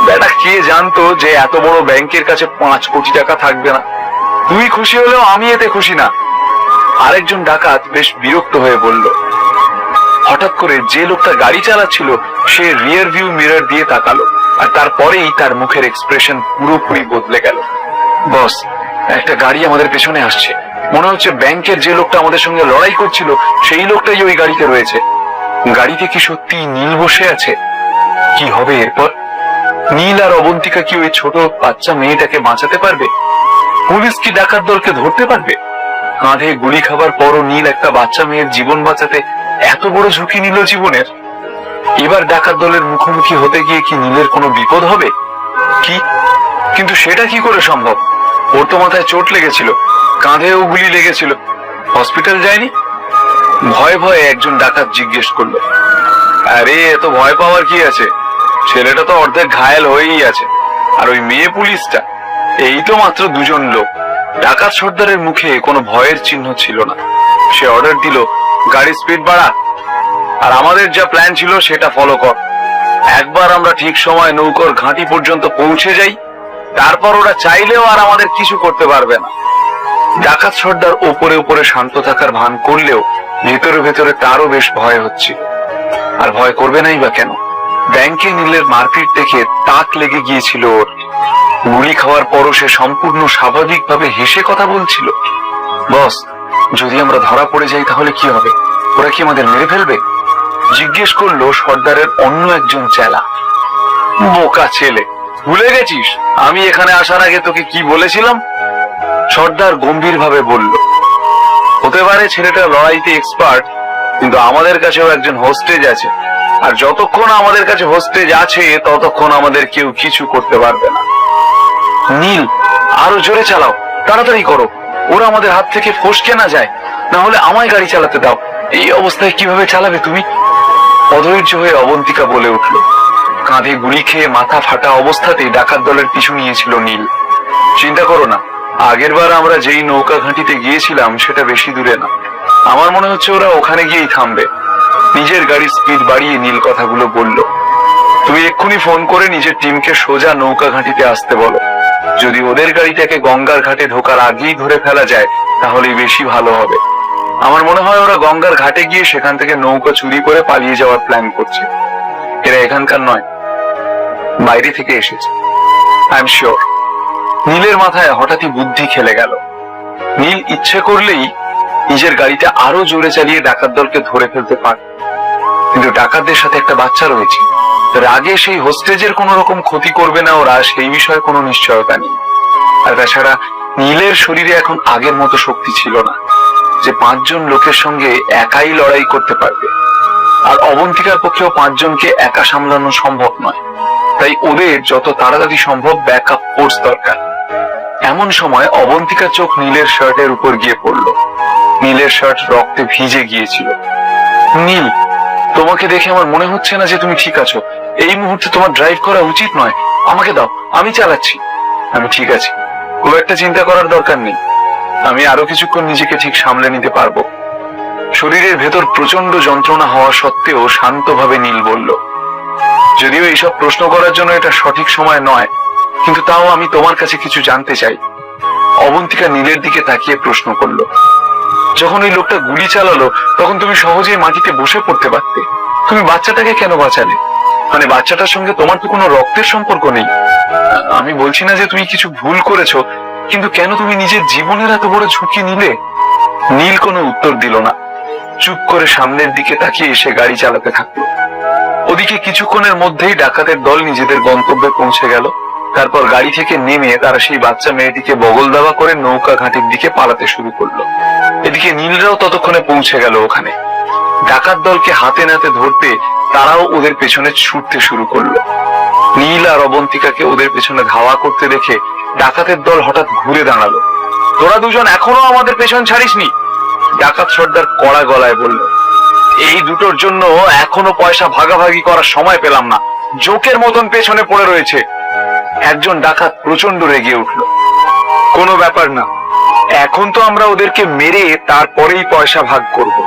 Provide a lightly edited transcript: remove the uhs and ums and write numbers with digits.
বেটা কে জানতো যে এত বড় ব্যাংকের কাছে 5 কোটি টাকা থাকবে না। তুই খুশি হলেও আমি এতে খুশি না। আরেকজন ডাকাত বেশ বিরক্ত হয়ে বলল। হঠাৎ করে যে লোকটা গাড়ি চালাচ্ছিল সে রিয়ার ভিউ মিরর দিয়ে তাকালো, আর তারপরেই তার মুখের এক্সপ্রেশন পুরোপুরি বদলে গেল। বস, একটা গাড়ি আমাদের পেছনে আসছে। মনে হচ্ছে ব্যাংকের যে লোকটা আমাদের সঙ্গে লড়াই করছিল সেই লোকটাই ওই গাড়িতে রয়েছে। গাড়িতে কি সত্যি নীল বসে আছে? কি হবে এরপর? নীল আর অবন্তিকা কি ওই ছোট বাচ্চা মেয়েটাকে বাঁচাতে পারবে? পুলিশ কি ডাকাত দলকে ধরতে পারবে? কাঁধে গুলি খাবার পরও নীল একটা বাচ্চা মেয়ের জীবন বাঁচাতে এত বড় ঝুঁকি নিল জীবনের। এবার ডাকাত দলের মুখোমুখি হতে গিয়ে কি নীলের কোনো বিপদ হবে? কি কিন্তু সেটা কি করে সম্ভব? ওর তো মাথায় চোট লেগেছিল, কাঁধেও গুলি লেগেছিল, হসপিটাল যায়নি? ভয়ে ভয়ে একজন ডাকাত জিজ্ঞেস করলো। আরে এত ভয় পাওয়ার কি আছে? ছেলেটা তো অর্ধেক ঘায়েল হয়েই আছে। আর ওই মেয়ে পুলিশটা, এই তো মাত্র 2 জন লোক। ডাকাত সর্দারের মুখে কোনো ভয়ের চিহ্ন ছিল না। সে অর্ডার দিল, গাড়ি স্পিড বাড়া, আর আমাদের যা প্ল্যান ছিল সেটা ফলো কর। একবার আমরা ঠিক সময় নৌকার ঘাঁটি পর্যন্ত পৌঁছে যাই, তারপর ওরা চাইলেও আর আমাদের কিছু করতে পারবে না। ডাকাত সর্দার ওপরে ওপরে শান্ত থাকার ভান করলেও ভেতরে ভেতরে তারও বেশ ভয় হচ্ছে। আর ভয় করবে নাই বা কেন? ব্যাংকে নীলের মারপিট দেখে তাক লেগে গিয়েছিল ওর। গুলি খাওয়ার পরও সে সম্পূর্ণ স্বাভাবিকভাবে হেসে কথা বলছিল। বস, যদি আমরা ধরা পড়ে যাই তাহলে কি হবে? ওরা কি আমাদের মেরে ফেলবে? জিজ্ঞেস করলো সর্দারের অন্য একজন চেলা। বোকা ছেলে, ভুলে গেছিস আমি এখানে আসার আগে তোকে কি বলেছিলাম? সর্দার গম্ভীর ভাবে বলল। হতে পারে ছেলেটা লড়াইতে এক্সপার্ট, কিন্তু আমাদের কাছেও একজন হোস্টেজ আছে, আর যতক্ষণ আমাদের কাছে হোস্টেজ আছে ততক্ষণ আমাদের কেউ কিছু করতে পারবে না। নীল, আরো জোরে চালাও, তাড়াতাড়ি করো, ওরা আমাদের হাত থেকে ফসকে না যায়। না হলে আমায় গাড়ি চালাতে দাও। এই অবস্থায় কিভাবে চালাবে তুমি? অধৈর্য হয়ে অবন্তিকা বলে উঠল। কাঁধে গুলি খেয়ে মাথা ফাটা অবস্থাতেই ডাকাত দলের পিছু নিয়েছিল নীল। চিন্তা করো না, আগের বার আমরা যেই নৌকা ঘাঁটিতে গিয়েছিলাম সেটা বেশি দূরে না। আমার মনে হচ্ছে ওরা ওখানে গিয়েই থামবে। নিজের গাড়ির স্পিড বাড়িয়ে নীল কথাগুলো বলল। তুমি এক্ষুনি ফোন করে নিজের টিমকে সোজা নৌকা ঘাঁটিতে আসতে বলো। যদি ওদের গাড়িটাকে গঙ্গার ঘাটে ঢোকার আগেই ধরে ফেলা যায় তাহলেই বেশি ভালো হবে। আমার মনে হয় ওরা গঙ্গার ঘাটে গিয়ে সেখান থেকে নৌকা চুরি করে পালিয়ে যাওয়ার প্ল্যান করছে। এরা এখানকার নয়, বাইরে থেকে এসেছে, আই এম শিওর। নীলের মাথায় হঠাৎই বুদ্ধি খেলে গেল। নীল ইচ্ছে করলেই নিজের গাড়িটা আরো জোরে চালিয়ে ডাকাত দলকে ধরে ফেলতে পারে, কিন্তু ডাকাতদের সাথে একটা বাচ্চা রয়েছে। রাগে সেই হোস্টেজের কোন রকম ক্ষতি করবে না ওরা, সেই বিষয়ে কোনো নিশ্চয়তা নেই। আর তাছাড়া নীলের শরীরে এখন আগের মতো শক্তি ছিল না যে 5 জন লোকের সঙ্গে একাই লড়াই করতে পারবে। আর অবন্তিকার পক্ষেও 5 জনকে একা সামলানো সম্ভব নয়। তাই ওদের যত তাড়াতাড়ি সম্ভব ব্যাকআপ ফোর্স দরকার। এমন সময় অবন্তিকার চোখ নীলের শার্টের উপর গিয়ে পড়ল। নীলের শার্ট রক্তে ভিজে গিয়েছিল। নীল, তোমাকে দেখে আমার মনে হচ্ছে না যে তুমি ঠিক আছো। এই মুহূর্তে তোমার ড্রাইভ করা উচিত নয়। আমাকে দাও, আমি চালাচ্ছি। আমি ঠিক আছি, খুব একটা চিন্তা করার দরকার নেই। আমি আরো কিছুক্ষণ নিজেকে ঠিক সামলে নিতে পারবো। শরীরের ভেতর প্রচন্ড যন্ত্রণা হওয়া সত্ত্বেও শান্তভাবে নীল বলল। যদিও এইসব প্রশ্ন করার জন্য এটা সঠিক সময় নয়, কিন্তু তাও আমি তোমার কাছে কিছু জানতে চাই। অবন্তিকা নীলের দিকে তাকিয়ে প্রশ্ন করলো। যখন ওই লোকটা গুলি চালালো তখন তুমি সহজেই মাটিতে বসে পড়তে পারতে, তুমি বাচ্চাটাকে কেন বাঁচালে? মানে বাচ্চাটার সঙ্গে তোমার তো কোনো রক্তের সম্পর্ক নেই। আমি বলছি না যে তুমি কিছু ভুল করেছো, কিন্তু কেন তুমি নিজের জীবনের এত বড় ঝুঁকি নিলে? নীল কোনো উত্তর দিল না, চুপ করে সামনের দিকে তাকিয়ে এসে গাড়ি চালাতে থাকলো। ওদিকে কিছুক্ষণের মধ্যেই ডাকাতের দল নিজেদের গন্তব্যে পৌঁছে গেল। তারপর গাড়ি থেকে নেমে তারা সেই বাচ্চা মেয়েটিকে বগল দাবা করে নৌকা ঘাটির দিকে পালাতে শুরু করলো। এদিকে নীলরাও ততক্ষণে পৌঁছে গেল ওখানে। ডাকাত দলকে হাতে নাতে ধরতে তারাও ওদের পেছনে ছুটতে শুরু করলো। নীল আর অবন্তিকাকে ওদের পেছনে ধাওয়া করতে দেখে ডাকাতের দল হঠাৎ ঘুরে দাঁড়ালো। তোরা দুজন এখনো আমাদের পেছন ছাড়িসনি, ডাকাত সর্দার কড়া গলায় বলল। এই দুটোর জন্য এখনো পয়সা ভাগাভাগি করার সময় পেলাম না, জোকের মতন পেছনে পড়ে রয়েছে। একজন ডাকাত প্রচন্ড রেগে উঠল। কোনো ব্যাপার না, এখন তো আমরা ওদেরকে মেরে তারপরেই পয়সা ভাগ করব।